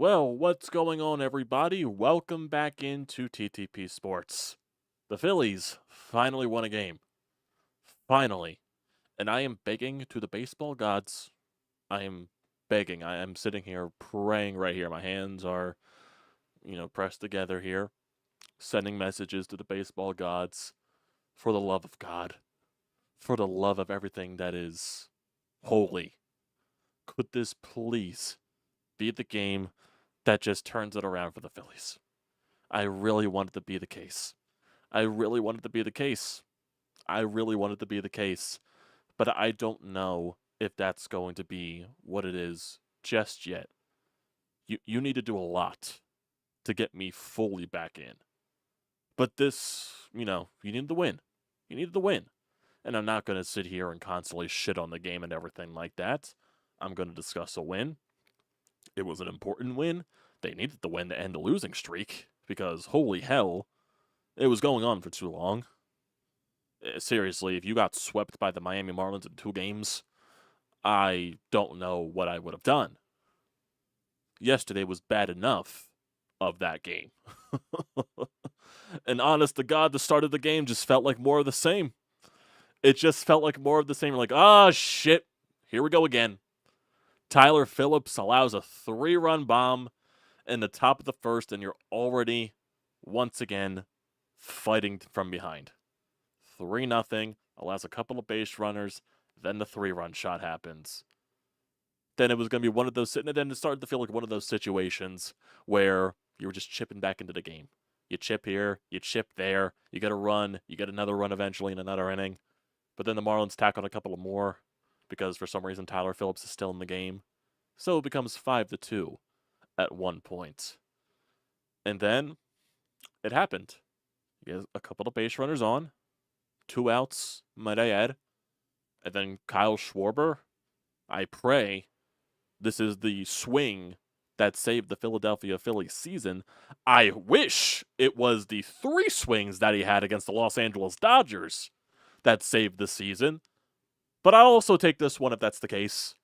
Well, what's going on, everybody? Welcome back into TTP Sports. The Phillies finally won a game. Finally. And I am begging to the baseball gods. I am begging. I am sitting here praying right here. My hands are, pressed together here, sending messages to the baseball gods for the love of God, for the love of everything that is holy. Could this please be the game that just turns it around for the Phillies? I really want it to be the case. I really want it to be the case. I really want it to be the case. But I don't know if that's going to be what it is just yet. You need to do a lot to get me fully back in. But this, you need to win. You need to win. And I'm not going to sit here and constantly shit on the game and everything like that. I'm going to discuss a win. It was an important win. They needed the win to end the losing streak because, holy hell, it was going on for too long. Seriously, if you got swept by the Miami Marlins in 2 games, I don't know what I would have done. Yesterday was bad enough of that game. And honest to God, the start of the game just felt like more of the same. It just felt like more of the same. Like, shit, here we go again. Tyler Phillips allows a 3-run bomb in the top of the first, and you're already, once again, fighting from behind. 3-0, allows a couple of base runners, then the 3-run shot happens. Then it was going to be one of those, and then it started to feel like one of those situations where you were just chipping back into the game. You chip here, you chip there, you get a run, you get another run eventually in another inning. But then the Marlins tack on a couple of more because for some reason Tyler Phillips is still in the game. So it becomes 5-2 at one point. And then it happened. You get a couple of base runners on, 2 outs, might I add. And then Kyle Schwarber, I pray this is the swing that saved the Philadelphia Phillies season. I wish it was the 3 swings that he had against the Los Angeles Dodgers that saved the season. But I'll also take this one if that's the case.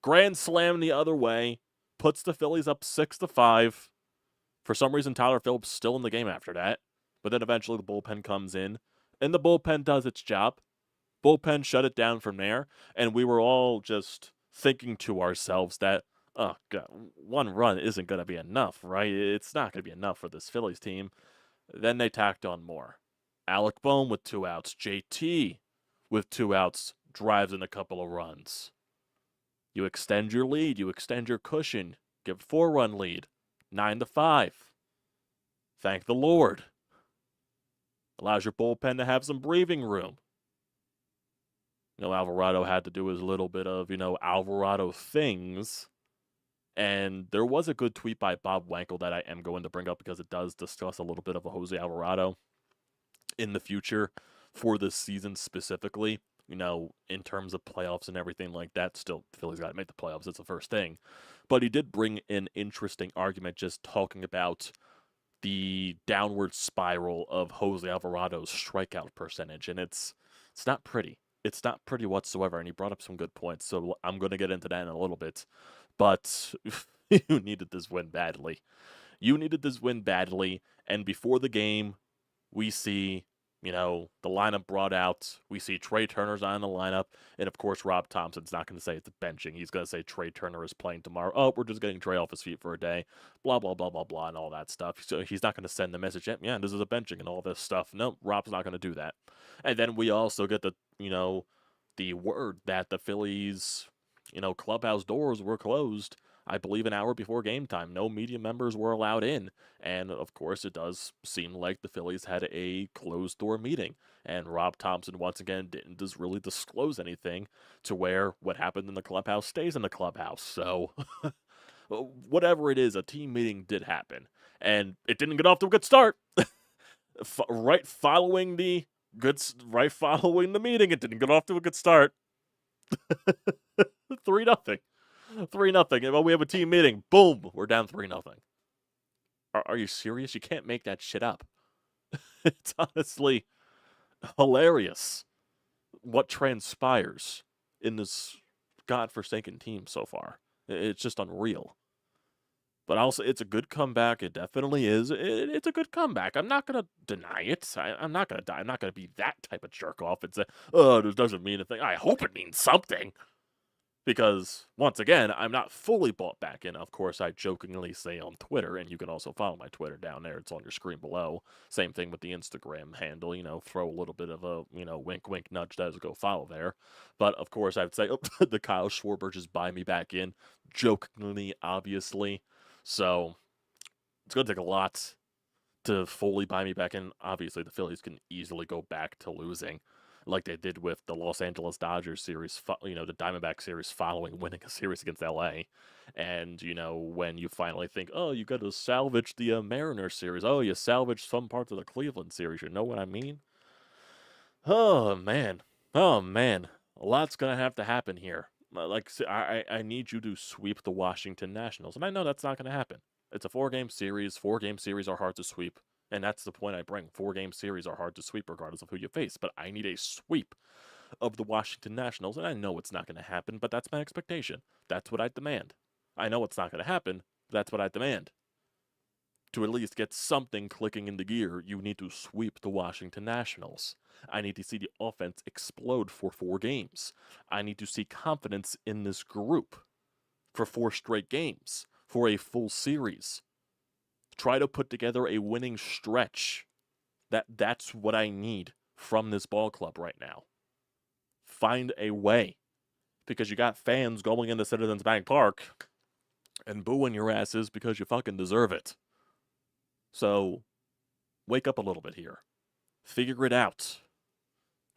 Grand slam the other way, puts the Phillies up 6-5. For some reason, Tyler Phillips still in the game after that. But then eventually the bullpen comes in, and the bullpen does its job. Bullpen shut it down from there, and we were all just thinking to ourselves that, oh, God, 1 run isn't going to be enough, right? It's not going to be enough for this Phillies team. Then they tacked on more. Alec Bohm with 2 outs. JT with 2 outs drives in a couple of runs. You extend your lead. You extend your cushion. Give a 4-run lead. 9-5. Thank the Lord. Allows your bullpen to have some breathing room. Alvarado had to do his little bit of, Alvarado things. And there was a good tweet by Bob Wankel that I am going to bring up because it does discuss a little bit of a Jose Alvarado in the future for this season specifically. In terms of playoffs and everything like that, still, the Phillies got to make the playoffs. It's the first thing. But he did bring an interesting argument just talking about the downward spiral of Jose Alvarado's strikeout percentage. And it's not pretty. It's not pretty whatsoever. And he brought up some good points. So I'm going to get into that in a little bit. But you needed this win badly. You needed this win badly. And before the game, we see the lineup brought out. We see Trey Turner's on the lineup. And, of course, Rob Thompson's not going to say it's benching. He's going to say Trey Turner is playing tomorrow. Oh, we're just getting Trey off his feet for a day. Blah, blah, blah, blah, blah, and all that stuff. So he's not going to send the message, yeah, this is a benching and all this stuff. No, Rob's not going to do that. And then we also get the word that the Phillies, clubhouse doors were closed, I believe, an hour before game time. No media members were allowed in. And, of course, it does seem like the Phillies had a closed-door meeting. And Rob Thompson, once again, didn't just really disclose anything to where what happened in the clubhouse stays in the clubhouse. So, whatever it is, a team meeting did happen. And it didn't get off to a good start. Right following the meeting, it didn't get off to a good start. 3-0. 3-0. Well, we have a team meeting. Boom, we're down 3-0. Are you serious? You can't make that shit up. It's honestly hilarious what transpires in this godforsaken team so far. It's just unreal. But also, it's a good comeback. It definitely is. It's a good comeback. I'm not gonna deny it. I'm not gonna die. I'm not gonna be that type of jerk off and say, "Oh, this doesn't mean a thing." I hope it means something. Because, once again, I'm not fully bought back in. Of course, I jokingly say on Twitter, and you can also follow my Twitter down there. It's on your screen below. Same thing with the Instagram handle. Throw a little bit of a, wink, wink, nudge that go follow there. But, of course, I'd say, the Kyle Schwarber just buy me back in. Jokingly, obviously. So, it's going to take a lot to fully buy me back in. Obviously, the Phillies can easily go back to losing, like they did with the Los Angeles Dodgers series, the Diamondback series following winning a series against LA. And, when you finally think, oh, you got to salvage the Mariners series. Oh, you salvaged some parts of the Cleveland series. You know what I mean? Oh, man. Oh, man. A lot's going to have to happen here. Like, I need you to sweep the Washington Nationals. And I know that's not going to happen. It's a 4-game series. 4-game series are hard to sweep. And that's the point I bring. 4-game series are hard to sweep regardless of who you face. But I need a sweep of the Washington Nationals. And I know it's not going to happen, but that's my expectation. That's what I demand. I know it's not going to happen, but that's what I demand. To at least get something clicking into gear, you need to sweep the Washington Nationals. I need to see the offense explode for 4 games. I need to see confidence in this group for 4 straight games, for a full series. Try to put together a winning stretch. That's what I need from this ball club right now. Find a way. Because you got fans going into Citizens Bank Park and booing your asses because you fucking deserve it. So, wake up a little bit here. Figure it out.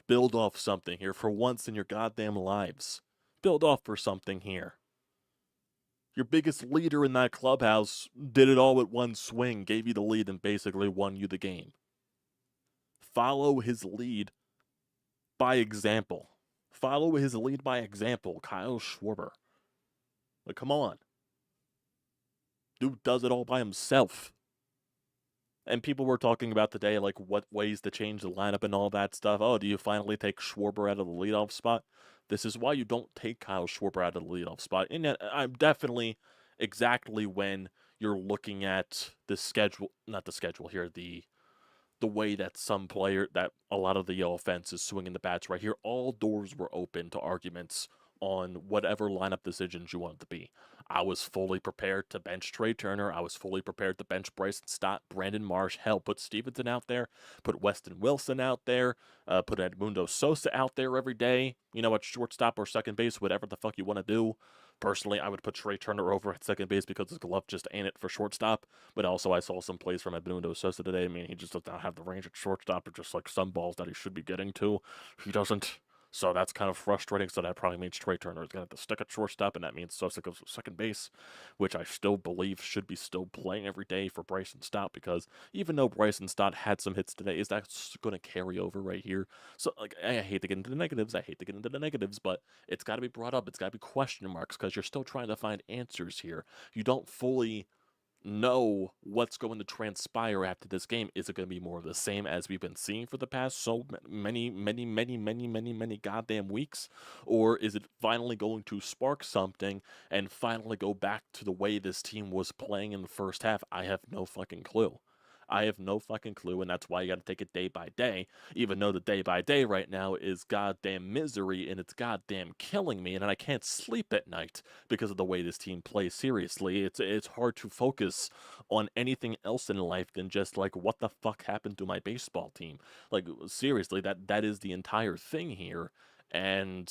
Build off something here for once in your goddamn lives. Build off for something here. Your biggest leader in that clubhouse did it all with one swing, gave you the lead, and basically won you the game. Follow his lead by example. Follow his lead by example, Kyle Schwarber. Like, come on. Dude does it all by himself. And people were talking about today, like, what ways to change the lineup and all that stuff. Oh, do you finally take Schwarber out of the leadoff spot? This is why you don't take Kyle Schwarber out of the leadoff spot. And yet, I'm definitely exactly when you're looking at the schedule, not the schedule here, the way that that a lot of the offense is swinging the bats right here. All doors were open to arguments on whatever lineup decisions you want to be. I was fully prepared to bench Trey Turner. I was fully prepared to bench Bryson Stott, Brandon Marsh. Hell, put Stevenson out there, put Weston Wilson out there, put Edmundo Sosa out there every day. At shortstop or second base, whatever the fuck you want to do. Personally, I would put Trey Turner over at second base because his glove just ain't it for shortstop. But also, I saw some plays from Edmundo Sosa today. I mean, he just does not have the range at shortstop, or just like some balls that he should be getting to. He doesn't. So that's kind of frustrating. So that probably means Trey Turner is going to have to stick at shortstop, and that means Sosa goes to second base, which I still believe should be still playing every day for Bryson Stott, because even though Bryson Stott had some hits today, is that going to carry over right here? So, like, I hate to get into the negatives, but it's got to be brought up. It's got to be question marks, because you're still trying to find answers here. You don't fully know what's going to transpire after this game. Is it going to be more of the same as we've been seeing for the past so many goddamn weeks? Or is it finally going to spark something and finally go back to the way this team was playing in the first half? I have no fucking clue. And that's why you got to take it day by day, even though the day by day right now is goddamn misery, and it's goddamn killing me, and I can't sleep at night because of the way this team plays. Seriously, it's hard to focus on anything else in life than just, like, what the fuck happened to my baseball team? Like, seriously, that is the entire thing here, and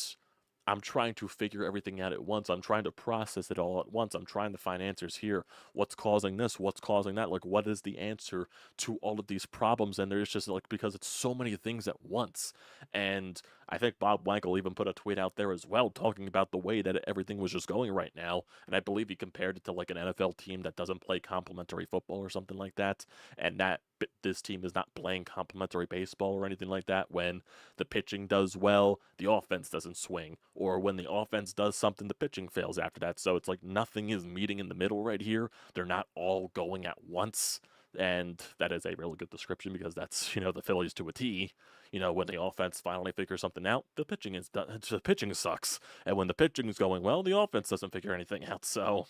I'm trying to figure everything out at once. I'm trying to process it all at once. I'm trying to find answers here. What's causing this? What's causing that? Like, what is the answer to all of these problems? And there's just, like, because it's so many things at once. And I think Bob Wankel even put a tweet out there as well, talking about the way that everything was just going right now. And I believe he compared it to, like, an NFL team that doesn't play complementary football or something like that. And that this team is not playing complementary baseball or anything like that. When the pitching does well, the offense doesn't swing. Or when the offense does something, the pitching fails after that. So it's like nothing is meeting in the middle right here. They're not all going at once. And that is a really good description, because that's, the Phillies to a T. When the offense finally figures something out, the pitching sucks. And when the pitching is going well, the offense doesn't figure anything out. So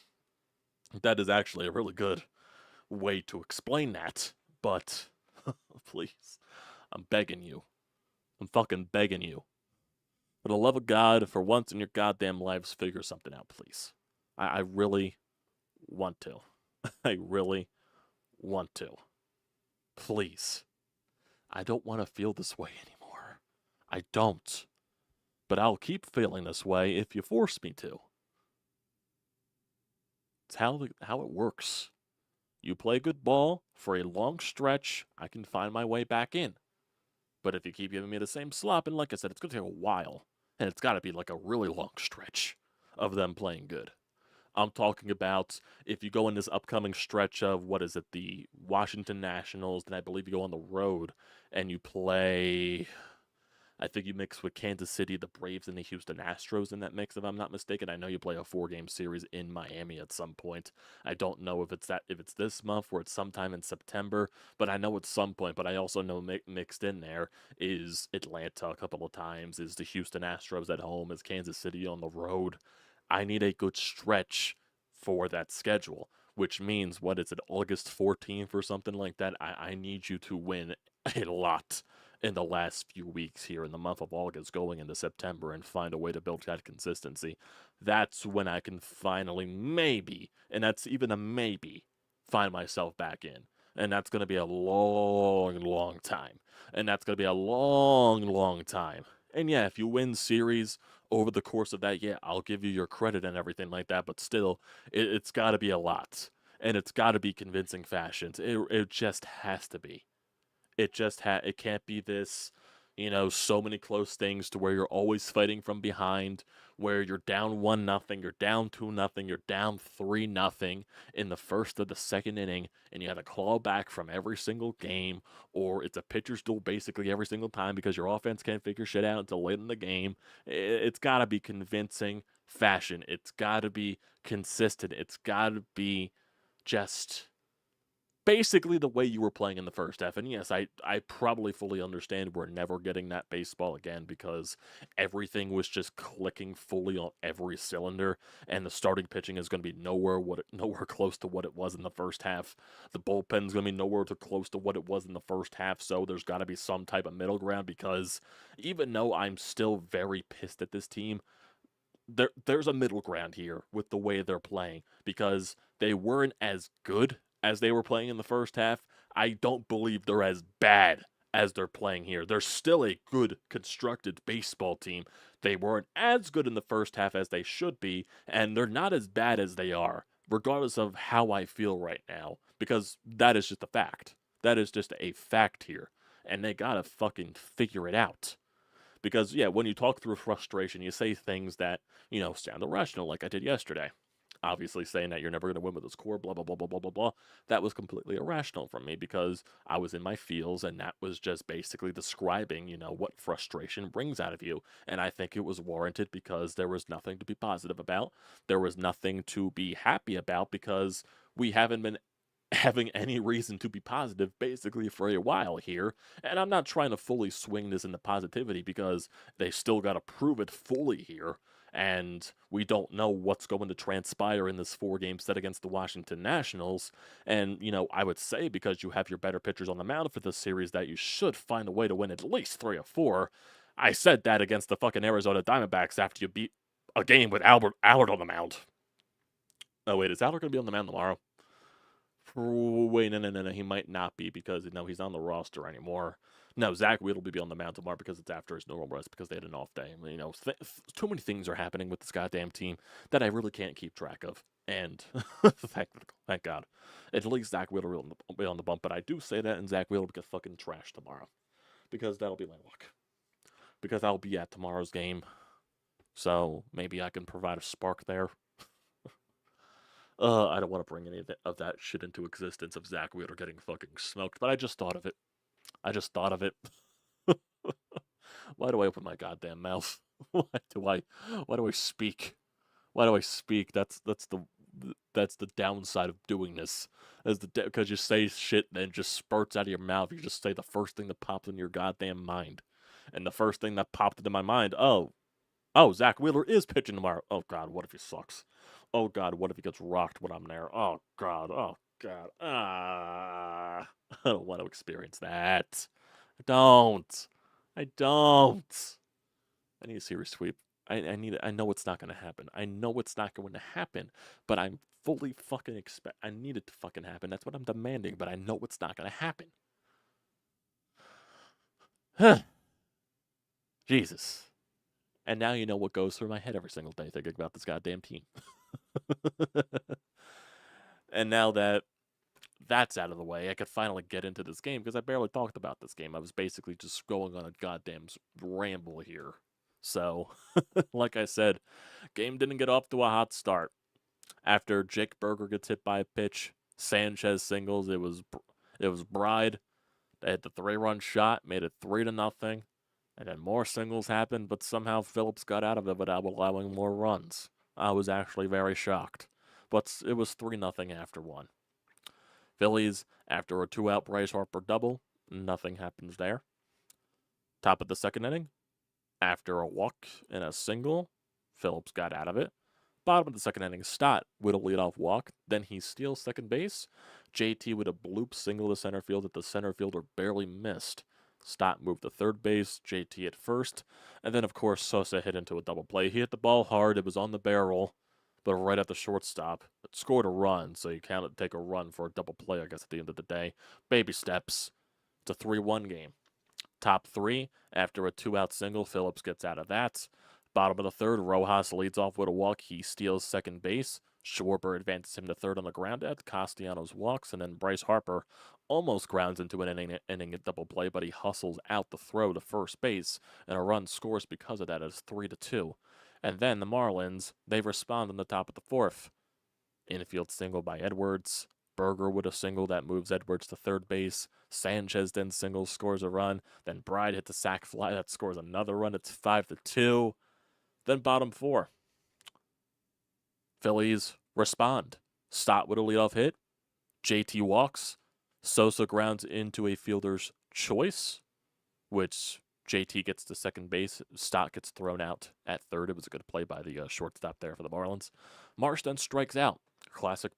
That is actually a really good way to explain that. But please, I'm begging you. I'm fucking begging you. For the love of God, for once in your goddamn lives, figure something out, please. I really want to. I really want to. Please. I don't want to feel this way anymore. I don't. But I'll keep feeling this way if you force me to. It's how it works. You play good ball for a long stretch, I can find my way back in. But if you keep giving me the same slop, and like I said, it's going to take a while, and it's got to be like a really long stretch of them playing good. I'm talking about if you go in this upcoming stretch of, what is it, the Washington Nationals, then I believe you go on the road and you play, I think you mix with Kansas City, the Braves, and the Houston Astros in that mix, if I'm not mistaken. I know you play a 4-game series in Miami at some point. I don't know if it's this month or it's sometime in September, but I know it's some point. But I also know mixed in there is Atlanta a couple of times, is the Houston Astros at home, is Kansas City on the road. I need a good stretch for that schedule, which means, what is it, August 14th or something like that? I need you to win a lot in the last few weeks here in the month of August going into September and find a way to build that consistency. That's when I can finally, maybe, and that's even a maybe, find myself back in. And that's going to be a long, long time. And that's going to be a long, long time. And yeah, if you win series over the course of that, yeah, I'll give you your credit and everything like that. But still, it's got to be a lot. And it's got to be convincing fashions. It just has to be. It can't be this, so many close things to where you're always fighting from behind, where you're down 1-0, you're down 2-0, you're down 3-0 in the first or the second inning, and you have to claw back from every single game, or it's a pitcher's duel basically every single time because your offense can't figure shit out until late in the game. It's got to be convincing fashion. It's got to be consistent. It's got to be just basically the way you were playing in the first half. And yes, I probably fully understand we're never getting that baseball again because everything was just clicking fully on every cylinder, and the starting pitching is going to be nowhere close to what it was in the first half. The bullpen's going to be nowhere close to what it was in the first half, so there's got to be some type of middle ground because even though I'm still very pissed at this team, there's a middle ground here with the way they're playing because they weren't as good as they were playing in the first half. I don't believe they're as bad as they're playing here. They're still a good, constructed baseball team. They weren't as good in the first half as they should be, and they're not as bad as they are, regardless of how I feel right now, because that is just a fact. That is just a fact here, and they gotta fucking figure it out. Because, yeah, when you talk through frustration, you say things that, sound irrational, like I did yesterday. Obviously, saying that you're never going to win with this core, blah, blah, blah, blah, blah, blah, blah. That was completely irrational from me because I was in my feels, and that was just basically describing, what frustration brings out of you. And I think it was warranted because there was nothing to be positive about. There was nothing to be happy about because we haven't been having any reason to be positive basically for a while here. And I'm not trying to fully swing this into positivity because they still got to prove it fully here. And we don't know what's going to transpire in this 4-game set against the Washington Nationals. And, I would say because you have your better pitchers on the mound for this series that you should find a way to win at least 3 or 4. I said that against the fucking Arizona Diamondbacks after you beat a game with Allard on the mound. Oh, wait, is Allard going to be on the mound tomorrow? Wait, no. He might not be because, he's not on the roster anymore. No, Zach Wheat will be on the mound tomorrow because it's after his normal rest because they had an off day. Too many things are happening with this goddamn team that I really can't keep track of. And thank God. At least Zach Wheat will be on the bump. But I do say that, and Zach Wheat will get fucking trashed tomorrow because that'll be my luck. Because I'll be at tomorrow's game. So maybe I can provide a spark there. I don't want to bring any of that shit into existence of Zach Wheeler getting fucking smoked, but I just thought of it. Why do I open my goddamn mouth? Why do I speak? Why do I speak? That's the downside of doing this. Because you say shit and then just spurts out of your mouth. You just say the first thing that pops in your goddamn mind. And the first thing that popped into my mind, Zach Wheeler is pitching tomorrow. Oh God, what if he sucks? Oh, God, what if he gets rocked when I'm there? Oh, God. Oh, God. I don't want to experience that. I don't. I don't. I need a series sweep. I know it's not going to happen. I know it's not going to happen, but I'm fully fucking expect. I need it to fucking happen. That's what I'm demanding, but I know it's not going to happen. Jesus. And now you know what goes through my head every single day thinking about this goddamn team. And now that that's out of the way, I could finally get into this game because I barely talked about this game. I was basically just going on a goddamn ramble here. So, like I said, game didn't get off to a hot start. After Jake Berger gets hit by a pitch, Sanchez singles. It was Bride. They hit the 3-run shot, made it 3-0, and then more singles happened. But somehow Phillips got out of it without allowing more runs. I was actually very shocked, but it was 3-0 after one. Phillies, after a 2-out Bryce Harper double, nothing happens there. Top of the second inning, after a walk and a single, Phillips got out of it. Bottom of the second inning, Stott with a leadoff walk. Then he steals second base. JT with a bloop single to center field that the center fielder barely missed. Stott moved to third base, JT at first. And then, of course, Sosa hit into a double play. He hit the ball hard. It was on the barrel, but right at the shortstop. It scored a run, so you can't take a run for a double play, I guess, at the end of the day. Baby steps. It's a 3-1 game. Top three, after a 2-out single, Phillips gets out of that. Bottom of the third, Rojas leads off with a walk. He steals second base. Schwarber advances him to third on the ground at Castellanos walks, and then Bryce Harper almost grounds into an inning double play, but he hustles out the throw to first base, and a run scores because of that. It's 3-2. And then the Marlins, they respond in the top of the fourth. Infield single by Edwards. Berger with a single that moves Edwards to third base. Sanchez then singles, scores a run. Then Bride hits a sac fly that scores another run. It's 5-2. Then bottom four. Phillies respond. Stott with a leadoff hit. JT walks. Sosa grounds into a fielder's choice, which JT gets to second base. Stott gets thrown out at third. It was a good play by the shortstop there for the Marlins. Marsh then strikes out. Classic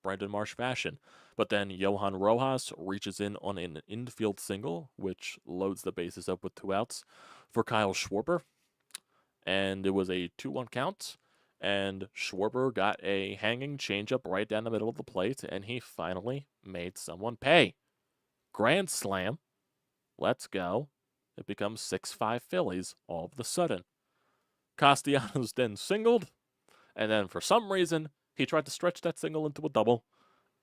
Brandon Marsh fashion. But then Johan Rojas reaches in on an infield single, which loads the bases up with 2 outs for Kyle Schwarber. And it was a 2-1 count. And Schwarber got a hanging changeup right down the middle of the plate, and he finally made someone pay. Grand slam. Let's go. It becomes 6-5 Phillies all of a sudden. Castellanos then singled, and then for some reason, he tried to stretch that single into a double,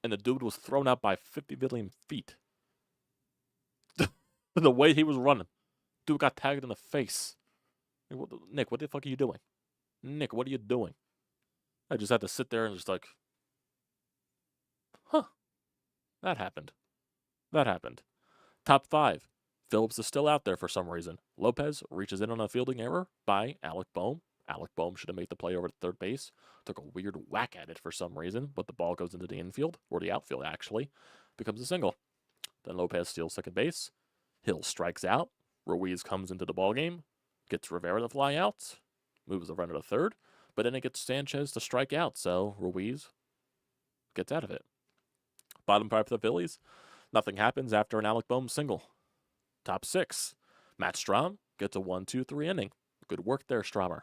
and the dude was thrown out by 50 billion feet. The way he was running. Dude got tagged in the face. Nick, what the fuck are you doing? Nick, what are you doing? I just had to sit there and just like, huh, that happened. That happened. Top five. Phillips is still out there for some reason. Lopez reaches in on a fielding error by Alec Bohm. Alec Bohm should have made the play over to third base. Took a weird whack at it for some reason, but the ball goes into the infield, or the outfield actually. Becomes a single. Then Lopez steals second base. Hill strikes out. Ruiz comes into the ballgame. Gets Rivera to fly out. Moves the runner to third. But then it gets Sanchez to strike out, so Ruiz gets out of it. Bottom five for the Phillies. Nothing happens after an Alec Bohm single. Top six. Matt Strahm gets a 1-2-3 inning. Good work there, Strahmer.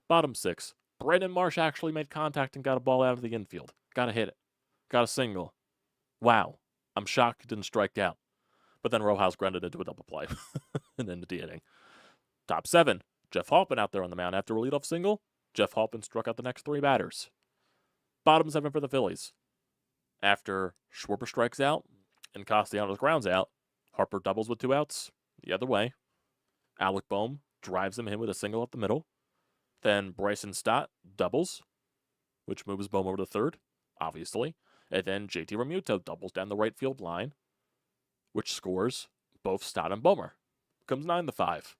Bottom six. Brandon Marsh actually made contact and got a ball out of the infield. Got to hit it. Got a single. Wow. I'm shocked he didn't strike out. But then Rojas grounded into a double play and ended the inning. Top seven. Jeff Halpin out there on the mound after a leadoff single. Jeff Halpin struck out the next 3 batters. Bottom seven for the Phillies. After Schwarber strikes out and Castellanos grounds out, Harper doubles with 2 outs. The other way. Alec Bohm drives him in with a single up the middle. Then Bryson Stott doubles, which moves Bohm over to third, obviously. And then JT Realmuto doubles down the right field line, which scores both Stott and Bomer. Becomes 9-5.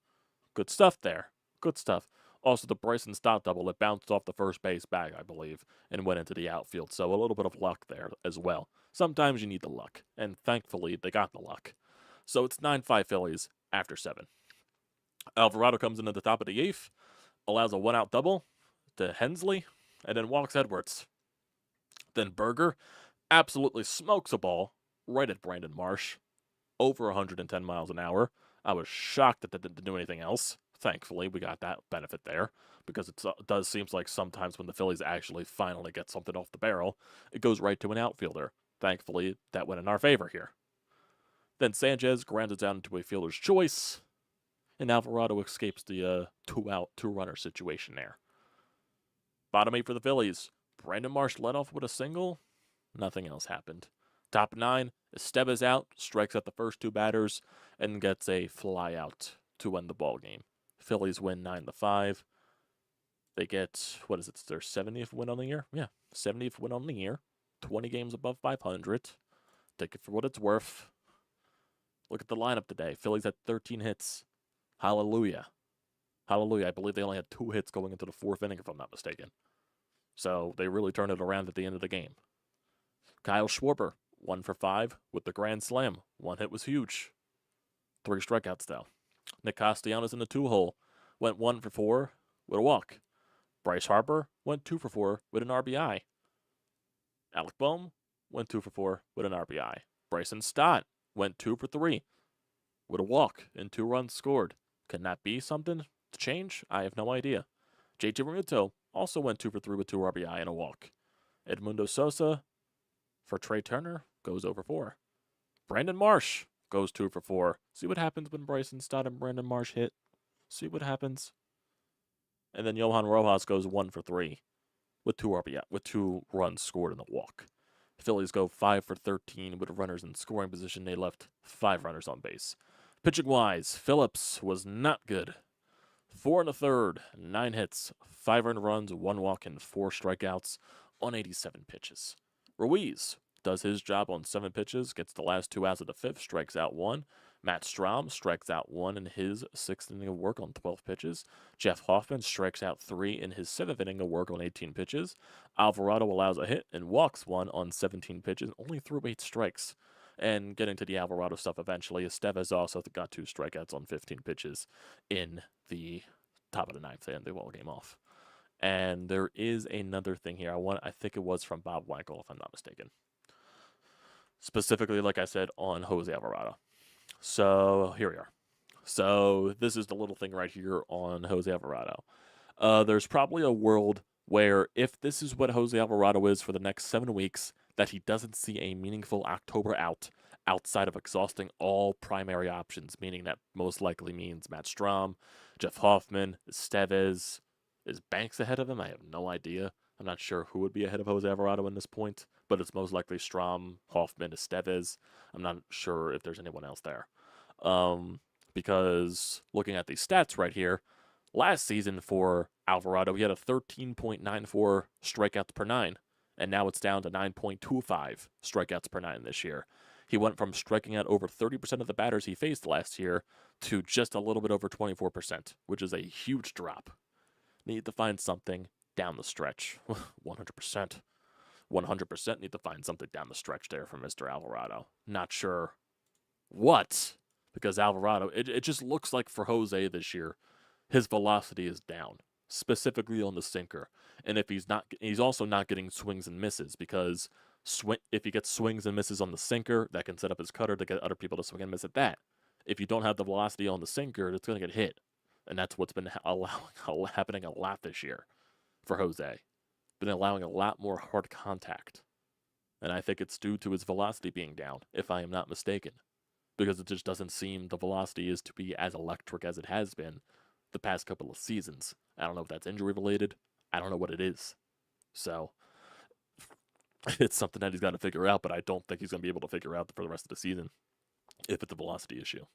Good stuff there. Good stuff. Also, the Bryson Stott double, it bounced off the first base bag, I believe, and went into the outfield. So a little bit of luck there as well. Sometimes you need the luck, and thankfully they got the luck. So it's 9-5 Phillies after 7. Alvarado comes into the top of the 8th, allows a 1-out double to Hensley. and then walks Edwards. Then Berger absolutely smokes a ball right at Brandon Marsh, over 110 miles an hour. I was shocked that they didn't do anything else. Thankfully, we got that benefit there, because it does seem like sometimes when the Phillies actually finally get something off the barrel, it goes right to an outfielder. Thankfully, that went in our favor here. Then Sanchez grounded down into a fielder's choice, and Alvarado escapes the two-out, two-runner situation there. Bottom 8 for the Phillies. Brandon Marsh led off with a single. Nothing else happened. Top 9, Estevez out, strikes out the first 2 batters, and gets a fly out to end the ball game. Phillies win 9-5. They get, what is it, their 70th win on the year? Yeah, 70th win on the year. 20 games above 500. Take it for what it's worth. Look at the lineup today. Phillies had 13 hits. Hallelujah. Hallelujah. I believe they only had 2 hits going into the 4th inning, if I'm not mistaken. So they really turned it around at the end of the game. Kyle Schwarber, 1 for 5 with the grand slam. 1 hit was huge. 3 strikeouts, though. Nick Castellanos in the 2-hole went 1 for 4 with a walk. Bryce Harper went 2 for 4 with an RBI. Alec Bohm went 2 for 4 with an RBI. Bryson Stott went 2 for 3 with a walk and 2 runs scored. Can that be something to change? I have no idea. JT Realmuto also went 2 for 3 with 2 RBI and a walk. Edmundo Sosa for Trey Turner goes over 4. Brandon Marsh goes 2 for 4. See what happens when Bryson Stott and Brandon Marsh hit. See what happens. And then Johan Rojas goes 1 for 3 with 2 RBI, with 2 runs scored in the walk. The Phillies go 5 for 13 with runners in scoring position. They left 5 runners on base. Pitching wise, Phillips was not good. 4 1/3, 9 hits, 5 earned runs, 1 walk, and 4 strikeouts on 87 pitches. Ruiz does his job on 7 pitches, gets the last 2 outs of the 5th, strikes out 1. Matt Strahm strikes out 1 in his 6th inning of work on 12 pitches. Jeff Hoffman strikes out 3 in his 7th inning of work on 18 pitches. Alvarado allows a hit and walks 1 on 17 pitches, only threw 8 strikes. And getting to the Alvarado stuff eventually, Estevez also got 2 strikeouts on 15 pitches in the top of the 9th to end the ball game off. And there is another thing here. I think it was from Bob Wankel, if I'm not mistaken. Specifically, like I said, on Jose Alvarado. So here we are. So this is the little thing right here on Jose Alvarado. There's probably a world where if this is what Jose Alvarado is for the next 7 weeks, that he doesn't see a meaningful October outside of exhausting all primary options, meaning that most likely means Matt Strahm, Jeff Hoffman, Estevez. Is Banks ahead of him? I have no idea. I'm not sure who would be ahead of Jose Alvarado in this point, but it's most likely Strahm, Hoffman, Estevez. I'm not sure if there's anyone else there. Because looking at these stats right here, last season for Alvarado, he had a 13.94 strikeouts per 9, and now it's down to 9.25 strikeouts per 9 this year. He went from striking out over 30% of the batters he faced last year to just a little bit over 24%, which is a huge drop. Need to find something down the stretch. 100%. 100% need to find something down the stretch there for Mr. Alvarado. Not sure what, because Alvarado, it just looks like for Jose this year, his velocity is down, specifically on the sinker. And if he's also not getting swings and misses, because if he gets swings and misses on the sinker, that can set up his cutter to get other people to swing and miss at that. If you don't have the velocity on the sinker, it's going to get hit. And that's what's been happening a lot this year for Jose. Been allowing a lot more hard contact. And I think it's due to his velocity being down, if I am not mistaken. Because it just doesn't seem the velocity is to be as electric as it has been the past couple of seasons. I don't know if that's injury related. I don't know what it is. So it's something that he's got to figure out, but I don't think he's going to be able to figure out for the rest of the season if it's a velocity issue.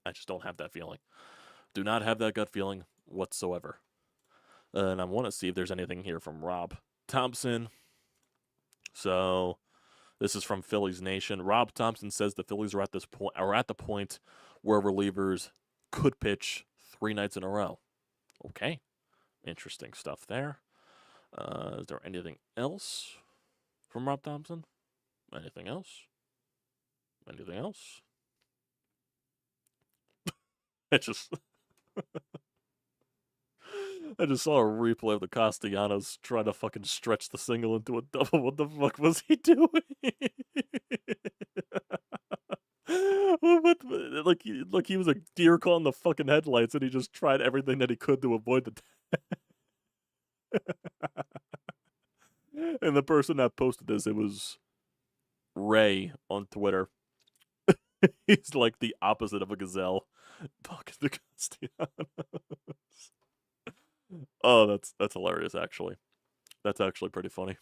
I just don't have that feeling. Do not have that gut feeling whatsoever. And I want to see if there's anything here from Rob Thompson. So this is from Phillies Nation. Rob Thompson says the Phillies are at the point where relievers could pitch 3 nights in a row. Okay, interesting stuff there. Is there anything else from Rob Thompson? Anything else? Anything else? It just I just saw a replay of the Castellanos trying to fucking stretch the single into a double. What the fuck was he doing? like he was a deer caught in the fucking headlights, and he just tried everything that he could to avoid the. And the person that posted this, it was Ray on Twitter. He's like the opposite of a gazelle. Talking to Castellanos. Oh, that's hilarious. Actually, that's actually pretty funny.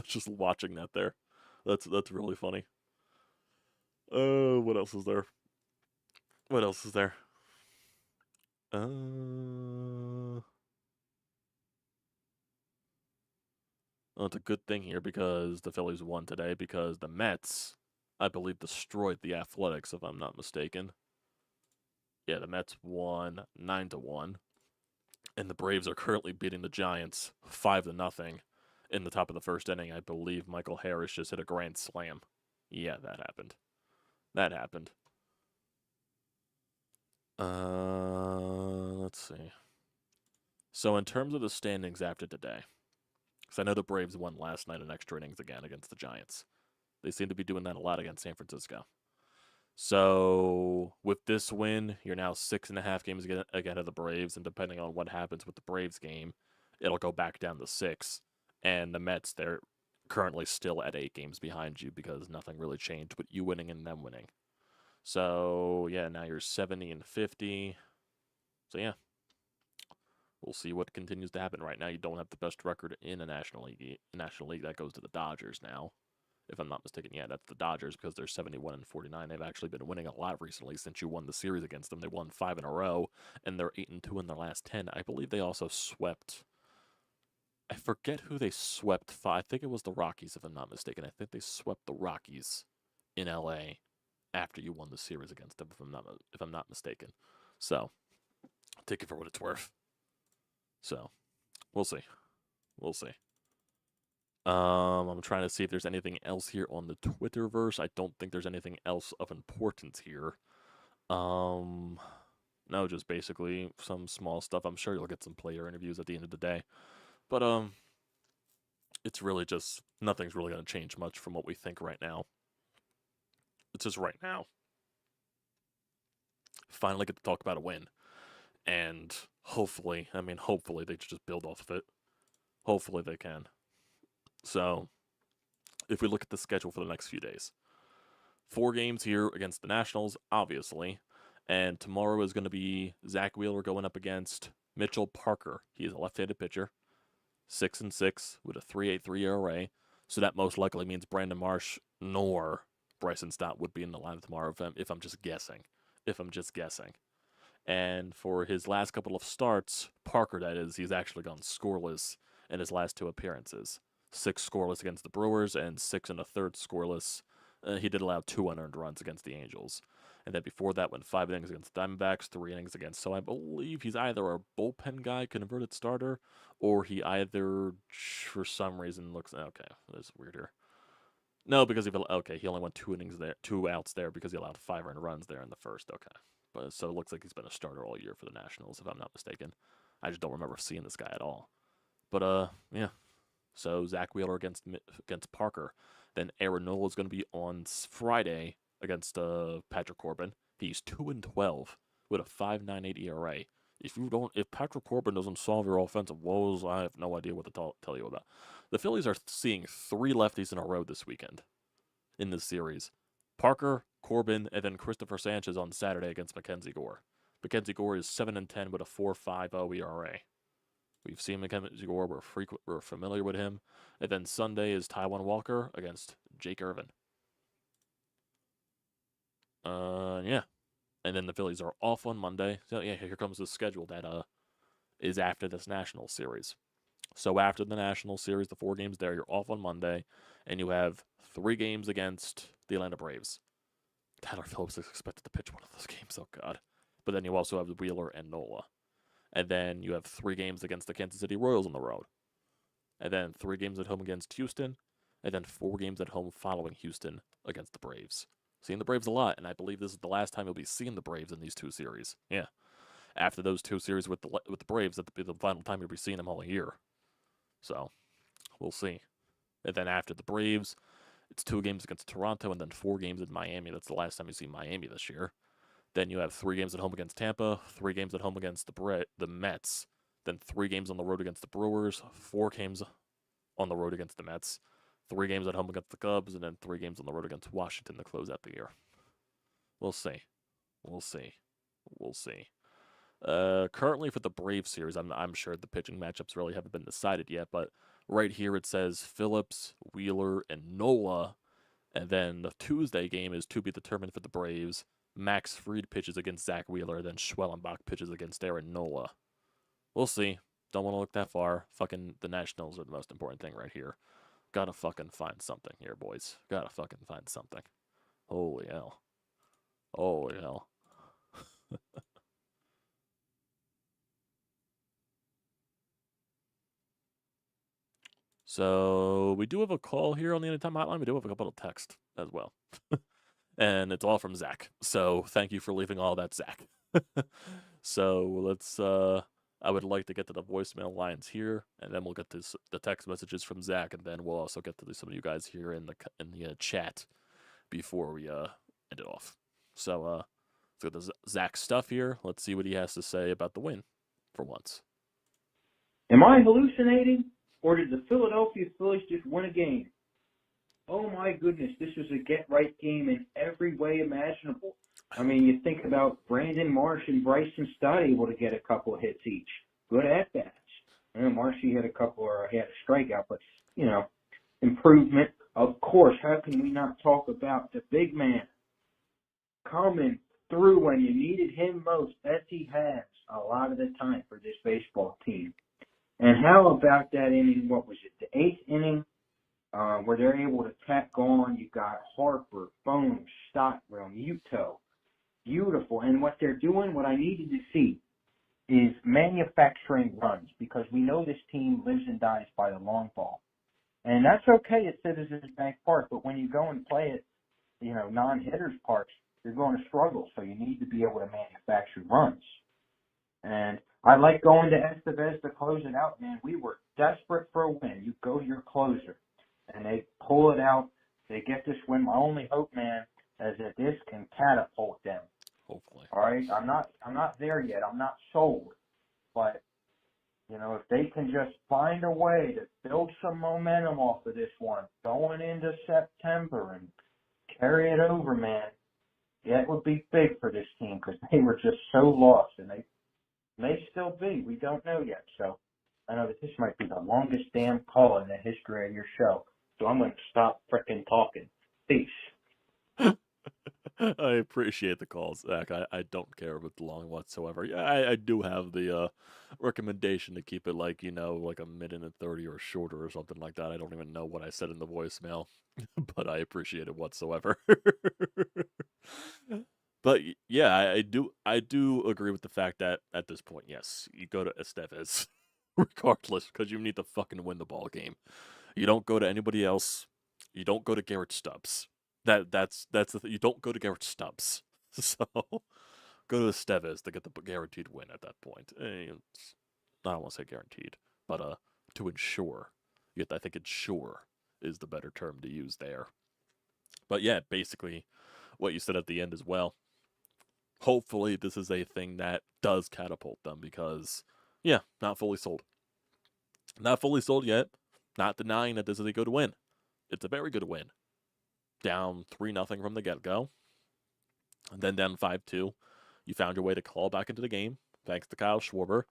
Just watching that there. That's really funny. What else is there? What else is there? Well, it's a good thing here because the Phillies won today because the Mets, I believe, destroyed the Athletics, if I'm not mistaken. Yeah, the Mets won 9-1, and the Braves are currently beating the Giants 5-0 in the top of the first inning. I believe Michael Harris just hit a grand slam. Yeah, that happened. That happened. Let's see. So in terms of the standings after today, because I know the Braves won last night in extra innings again against the Giants. They seem to be doing that a lot against San Francisco. So with this win, you're now 6.5 games ahead of the Braves, and depending on what happens with the Braves game, it'll go back down to 6. And the Mets, they're currently still at 8 games behind you because nothing really changed with you winning and them winning. So yeah, now you're 70-50. So yeah, we'll see what continues to happen. Right now, you don't have the best record in a National League. That goes to the Dodgers now. If I'm not mistaken, yeah, that's the Dodgers because they're 71-49. They've actually been winning a lot recently since you won the series against them. They won 5 in a row, and they're 8-2 in their last 10. I believe they also swept. I forget who they swept. I think it was the Rockies, if I'm not mistaken. I think they swept the Rockies in LA after you won the series against them, if I'm not mistaken. So, take it for what it's worth. So, we'll see. We'll see. I'm trying to see if there's anything else here on the Twitterverse. I don't think there's anything else of importance here. No, just basically some small stuff. I'm sure you'll get some player interviews at the end of the day. But, it's really just, nothing's really going to change much from what we think right now. It's just right now. Finally get to talk about a win. And hopefully they just build off of it. Hopefully they can. So, if we look at the schedule for the next few days, 4 games here against the Nationals, obviously, and tomorrow is going to be Zach Wheeler going up against Mitchell Parker. He is a left-handed pitcher, 6-6 with a 3.83 ERA, so that most likely means Brandon Marsh nor Bryson Stott would be in the lineup tomorrow if I'm just guessing. And for his last couple of starts, Parker, that is, he's actually gone scoreless in his last 2 appearances. 6 scoreless against the Brewers and 6 1/3 scoreless. He did allow 2 unearned runs against the Angels. And then before that went 5 innings against the Diamondbacks, 3 innings against. So I believe he's either a bullpen guy, converted starter, or he either, for some reason, looks... Okay, that's weird here. No, because he only went 2 innings there, 2 outs there because he allowed 5 earned runs there in the first. Okay. But so it looks like he's been a starter all year for the Nationals, if I'm not mistaken. I just don't remember seeing this guy at all. But, yeah. So Zach Wheeler against Parker. Then Aaron Nola is going to be on Friday against Patrick Corbin. He's 2-12 with a 5.98 ERA. If Patrick Corbin doesn't solve your offensive woes, I have no idea what to tell you about. The Phillies are seeing 3 lefties in a row this weekend in this series. Parker, Corbin, and then Christopher Sanchez on Saturday against Mackenzie Gore. Mackenzie Gore is 7-10 with a 4.50 ERA. We've seen Mackenzie Gore. We're familiar with him. And then Sunday is Taijuan Walker against Jake Irvin. Yeah. And then the Phillies are off on Monday. So yeah, here comes the schedule that is after this National Series. So after the National Series, the 4 games there, you're off on Monday, and you have 3 games against the Atlanta Braves. Tyler Phillips is expected to pitch one of those games. Oh God. But then you also have Wheeler and Nola. And then you have 3 games against the Kansas City Royals on the road. And then 3 games at home against Houston. And then 4 games at home following Houston against the Braves. Seeing the Braves a lot, and I believe this is the last time you'll be seeing the Braves in these 2 series. Yeah. after those 2 series with the Braves, that'll be the final time you'll be seeing him all year. So we'll see. And then after the Braves, it's 2 games against Toronto and then 4 games in Miami. That's the last time you see Miami this year. Then you have 3 games at home against Tampa, 3 games at home against the Mets, then 3 games on the road against the Brewers, 4 games on the road against the Mets, 3 games at home against the Cubs, and then 3 games on the road against Washington to close out the year. We'll see. We'll see. We'll see. Currently for the Braves series, I'm sure the pitching matchups really haven't been decided yet, but right here it says Phillips, Wheeler, and Nola, and then the Tuesday game is to be determined for the Braves. Max Fried pitches against Zach Wheeler, then Schwellenbach pitches against Aaron Nola. We'll see. Don't want to look that far. Fucking the Nationals are the most important thing right here. Gotta fucking find something here, boys. Gotta fucking find something. Holy hell. Holy hell. So we do have a call here on the Anytime Hotline. We do have a couple of texts as well. And it's all from Zach. So thank you for leaving all that, Zach. So let's I would like to get to the voicemail lines here, and then we'll get to the text messages from Zach, and then we'll also get to some of you guys here in the chat before we end it off. So let's get the Zach stuff here. Let's see what he has to say about the win for once. Am I hallucinating, or did the Philadelphia Phillies just win a game? Oh my goodness, this was a get-right game in every way imaginable. I mean, you think about Brandon Marsh and Bryson Stott able to get a couple of hits each. Good at-bats. Marshy had a couple, or he had a strikeout, but, improvement. Of course, how can we not talk about the big man coming through when you needed him most, as he has a lot of the time for this baseball team? And how about that inning, what was it, the 8th inning, where they're able to tack on? You got Harper, Bones, Stott, Muto. Beautiful. And what they're doing, what I needed to see, is manufacturing runs, because we know this team lives and dies by the long ball. And that's okay at Citizens Bank Park, but when you go and play at, non-hitters parks, you're going to struggle. So you need to be able to manufacture runs. And I like going to Estevez to close it out, man. We were desperate for a win. You go to your closer, and they pull it out. They get this win. My only hope, man, is that this can catapult them. Hopefully. All right? I'm not there yet. I'm not sold. But, if they can just find a way to build some momentum off of this one going into September and carry it over, man, it would be big for this team, because they were just so lost, and they may still be. We don't know yet. So I know that this might be the longest damn call in the history of your show. So I'm going to stop frickin' talking. Peace. I appreciate the call, Zach. I don't care about the long whatsoever. Yeah, I do have the recommendation to keep it like a minute and 30 or shorter or something like that. I don't even know what I said in the voicemail, but I appreciate it whatsoever. But yeah, I do agree with the fact that at this point, yes, you go to Estevez regardless, because you need to fucking win the ball game. You don't go to anybody else. You don't go to Garrett Stubbs. That's the thing. You don't go to Garrett Stubbs. So go to Estevez to get the guaranteed win at that point. I don't want to say guaranteed, but to ensure. I think ensure is the better term to use there. But yeah, basically what you said at the end as well. Hopefully this is a thing that does catapult them, because, yeah, not fully sold. Not fully sold yet. Not denying that this is a good win. It's a very good win. Down 3-0 from the get-go. And then down 5-2. You found your way to claw back into the game, thanks to Kyle Schwarber.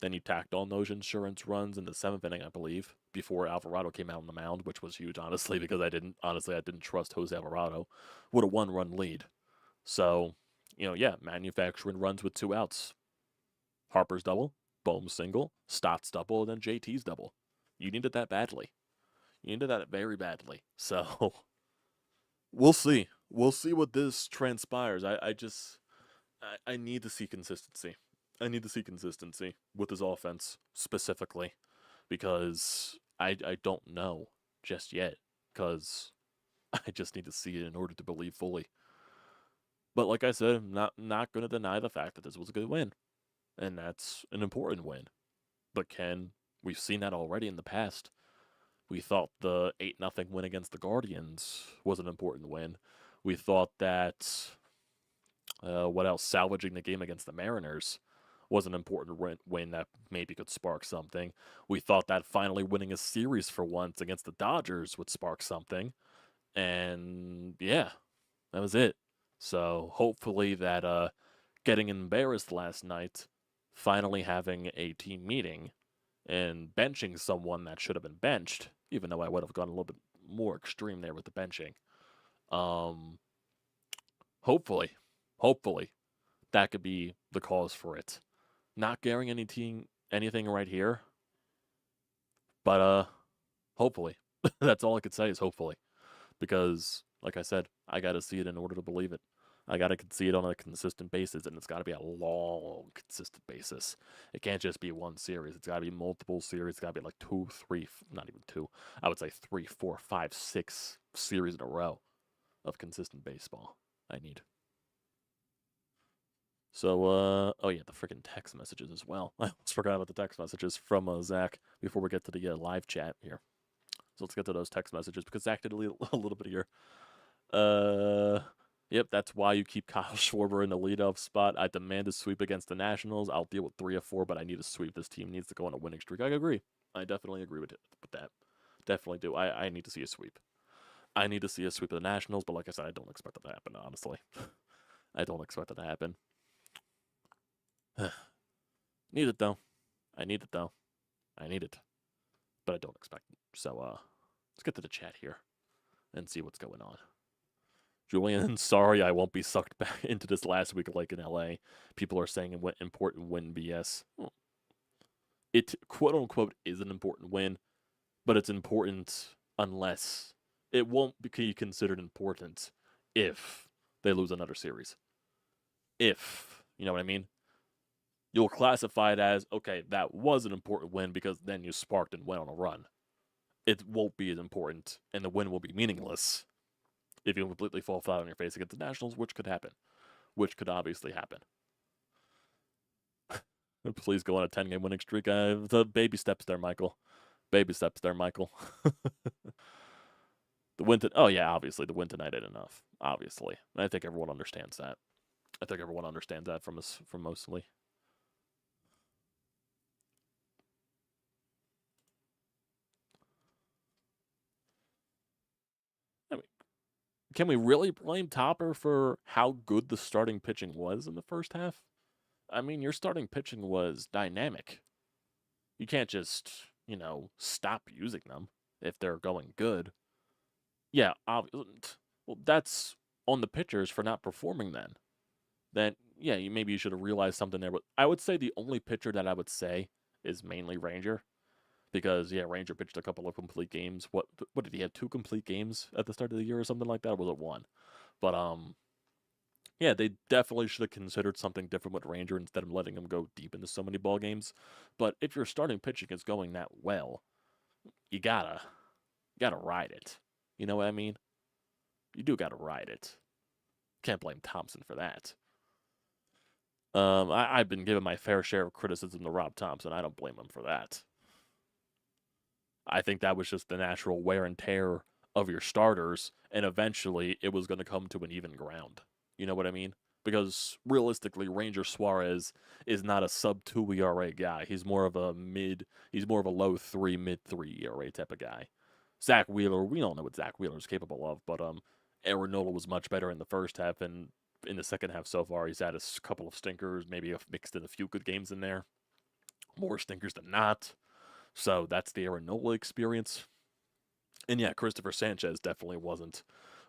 Then you tacked on those insurance runs in the 7th inning, I believe, before Alvarado came out on the mound, which was huge, honestly, because I didn't trust Jose Alvarado with a 1-run lead. So, manufacturing runs with 2 outs. Harper's double, Bohm's single, Stott's double, and then JT's double. You needed that badly. You needed that very badly. So, we'll see. We'll see what this transpires. I need to see consistency. I need to see consistency with his offense specifically, because I don't know just yet, because I just need to see it in order to believe fully. But like I said, I'm not going to deny the fact that this was a good win. and that's an important win. But we've seen that already in the past. We thought the 8-0 win against the Guardians was an important win. We thought that, what else? Salvaging the game against the Mariners was an important win that maybe could spark something. We thought that finally winning a series for once against the Dodgers would spark something. And yeah, that was it. So hopefully that getting embarrassed last night, finally having a team meeting, and benching someone that should have been benched, even though I would have gone a little bit more extreme there with the benching. Um, hopefully, that could be the cause for it. Not guaranteeing anything right here, but hopefully. That's all I could say is hopefully. Because, like I said, I got to see it in order to believe it. I got to see it on a consistent basis, and it's got to be a long, consistent basis. It can't just be one series. It's got to be multiple series. It's got to be like 2, 3, not even 2. I would say 3, 4, 5, 6 series in a row of consistent baseball. I need. So, oh yeah, the freaking text messages as well. I almost forgot about the text messages from Zach before we get to the live chat here. So let's get to those text messages because Zach did a little bit here. Yep, that's why you keep Kyle Schwarber in the leadoff spot. I demand a sweep against the Nationals. I'll deal with 3 or 4, but I need a sweep. This team needs to go on a winning streak. I agree. I definitely agree with that. Definitely do. I need to see a sweep. I need to see a sweep of the Nationals, but like I said, I don't expect that to happen, honestly. I don't expect that to happen. Need it, though. I need it, though. I need it. But I don't expect it. So, let's get to the chat here and see what's going on. Julian, sorry I won't be sucked back into this last week like in LA. People are saying what important win BS. Well, it quote unquote is an important win, but it's important unless it won't be considered important if they lose another series. If, you know what I mean? You'll classify it as, okay, that was an important win because then you sparked and went on a run. It won't be as important, and the win will be meaningless if you completely fall flat on your face against the Nationals, which could happen. Which could obviously happen. Please go on a 10-game winning streak. The baby steps there, Michael. Baby steps there, Michael. The win oh yeah, obviously the win tonight ain't enough. Obviously, I think everyone understands that. I think everyone understands that from mostly. I mean, can we really blame Topper for how good the starting pitching was in the first half? I mean, your starting pitching was dynamic. You can't just, stop using them if they're going good. Yeah, well, that's on the pitchers for not performing then. Then, yeah, maybe you should have realized something there. But I would say the only pitcher that I would say is mainly Ranger. Because, yeah, Ranger pitched a couple of complete games. What did he have? 2 complete games at the start of the year or something like that? Or was it 1? But, yeah, they definitely should have considered something different with Ranger instead of letting him go deep into so many ball games. But if your starting pitching is going that well, you gotta ride it. You know what I mean? You do gotta ride it. Can't blame Thompson for that. I've been given my fair share of criticism to Rob Thompson. I don't blame him for that. I think that was just the natural wear and tear of your starters, and eventually it was going to come to an even ground. You know what I mean? Because realistically, Ranger Suarez is not a sub-2 ERA guy. He's more of a low 3, mid-3 ERA type of guy. Zach Wheeler, we all know what Zach Wheeler is capable of, but Aaron Nola was much better in the first half, and in the second half so far, he's had a couple of stinkers, maybe mixed in a few good games in there. More stinkers than not. So that's the Aaron Nola experience. And yeah, Christopher Sanchez definitely wasn't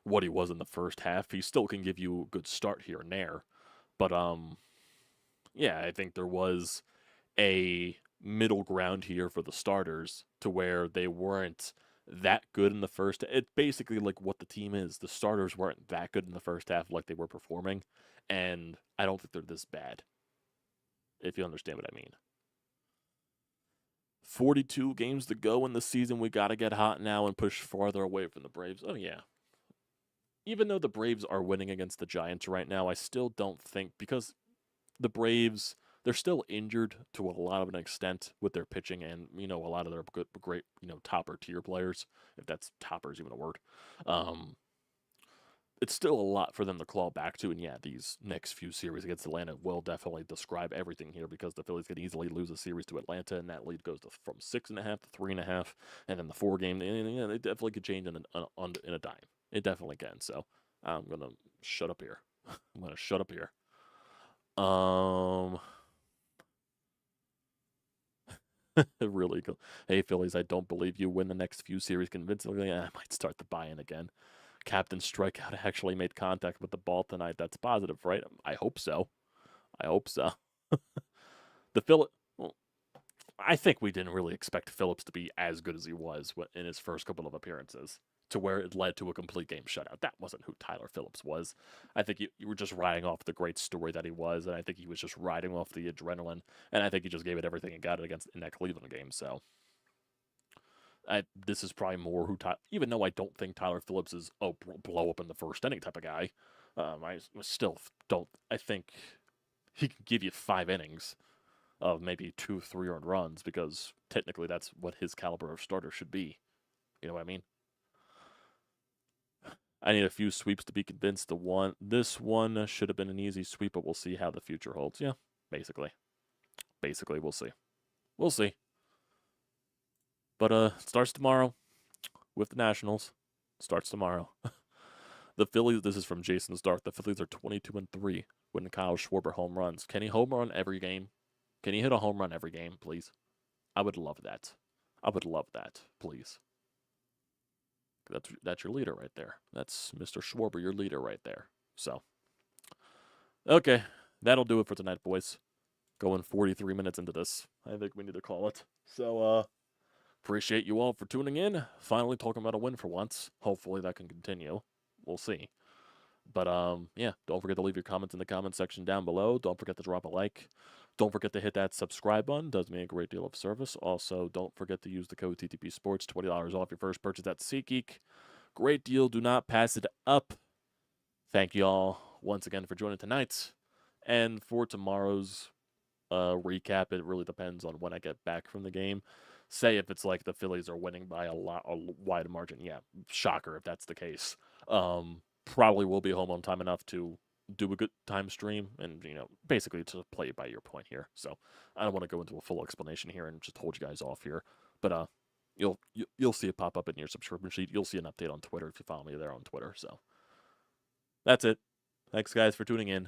what he was in the first half. He still can give you a good start here and there. But yeah, I think there was a middle ground here for the starters to where they weren't that good in the first. It's basically like what the team is. The starters weren't that good in the first half like they were performing, and I don't think they're this bad, if you understand what I mean. 42 games to go in the season. We got to get hot now and push farther away from the Braves. Oh, yeah. Even though the Braves are winning against the Giants right now, I still don't think, because the Braves they're still injured to a lot of an extent with their pitching and, a lot of their great, topper tier players, if that's topper is even a word. It's still a lot for them to claw back to, and yeah, these next few series against Atlanta will definitely describe everything here because the Phillies could easily lose a series to Atlanta, and that lead goes from 6.5 to 3.5, and then the 4-game, and they definitely could change in a dime. It definitely can. So I'm gonna shut up here. I'm gonna shut up here. Really cool. Hey Phillies, I don't believe you win the next few series convincingly. I might start the buy-in again. Captain strikeout actually made contact with the ball tonight. That's positive, right? I hope so. I hope so. Well, I think we didn't really expect Phillips to be as good as he was in his first couple of appearances, to where it led to a complete game shutout. That wasn't who Tyler Phillips was. I think you were just riding off the great story that he was, and I think he was just riding off the adrenaline, and I think he just gave it everything and got it in that Cleveland game. So this is probably more even though I don't think Tyler Phillips is a blow up in the first inning type of guy, I still don't. I think he can give you 5 innings of maybe 2-3 earned runs because technically that's what his caliber of starter should be. You know what I mean? I need a few sweeps to be convinced. This one should have been an easy sweep, but we'll see how the future holds. Yeah, basically, we'll see. We'll see. But it starts tomorrow with the Nationals. Starts tomorrow. The Phillies. This is from Jason Stark. The Phillies are 22-3 when Kyle Schwarber home runs. Can he home run every game? Can he hit a home run every game, please? I would love that. I would love that, please. That's your leader right there. That's Mr. Schwarber, your leader right there. So, okay, that'll do it for tonight, boys. Going 43 minutes into this. I think we need to call it. So, appreciate you all for tuning in. Finally talking about a win for once. Hopefully that can continue. We'll see. But, yeah, don't forget to leave your comments in the comment section down below. Don't forget to drop a like. Don't forget to hit that subscribe button. Does me a great deal of service. Also, don't forget to use the code TTPSPORTS, $20 off your first purchase at SeatGeek. Great deal. Do not pass it up. Thank you all once again for joining tonight. And for tomorrow's recap, it really depends on when I get back from the game. Say if it's like the Phillies are winning by a wide margin. Yeah, shocker if that's the case. Probably will be home on time enough to do a good time stream and, basically to play by your point here. So I don't want to go into a full explanation here and just hold you guys off here. But you'll see it pop up in your subscription sheet. You'll see an update on Twitter if you follow me there on Twitter. So that's it. Thanks, guys, for tuning in.